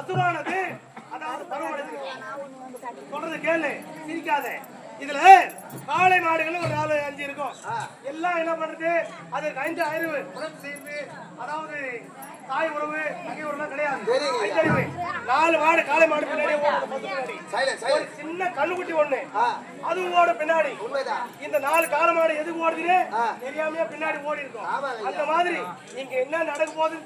பசுவானது அதாவது பருவமடைந்து சொல்றது கேளு, சிரிக்காத. இதுல காளை மாடுகள் ஒரு 4-5 இருக்கும். எல்லாம் என்ன பண்றது, அதற்கு 5 அறிவு உணர்ச்சி செய்து, அதாவது தாய் உறவு தகை உறவுலாம் கிடையாது. 5 அறிவு. 4 மாடு காளை மாடு பின்னாடி ஒரு சின்ன கண்ணுக்குட்டி ஒண்ணு அது ஓட பின்னாடி. இந்த 4 காளை மாடு எதுக்கு ஓடுதுன்னு தெரியாமையே பின்னாடி ஓடி இருக்கும். அந்த மாதிரி இங்க என்ன நடக்க போகுதுன்னு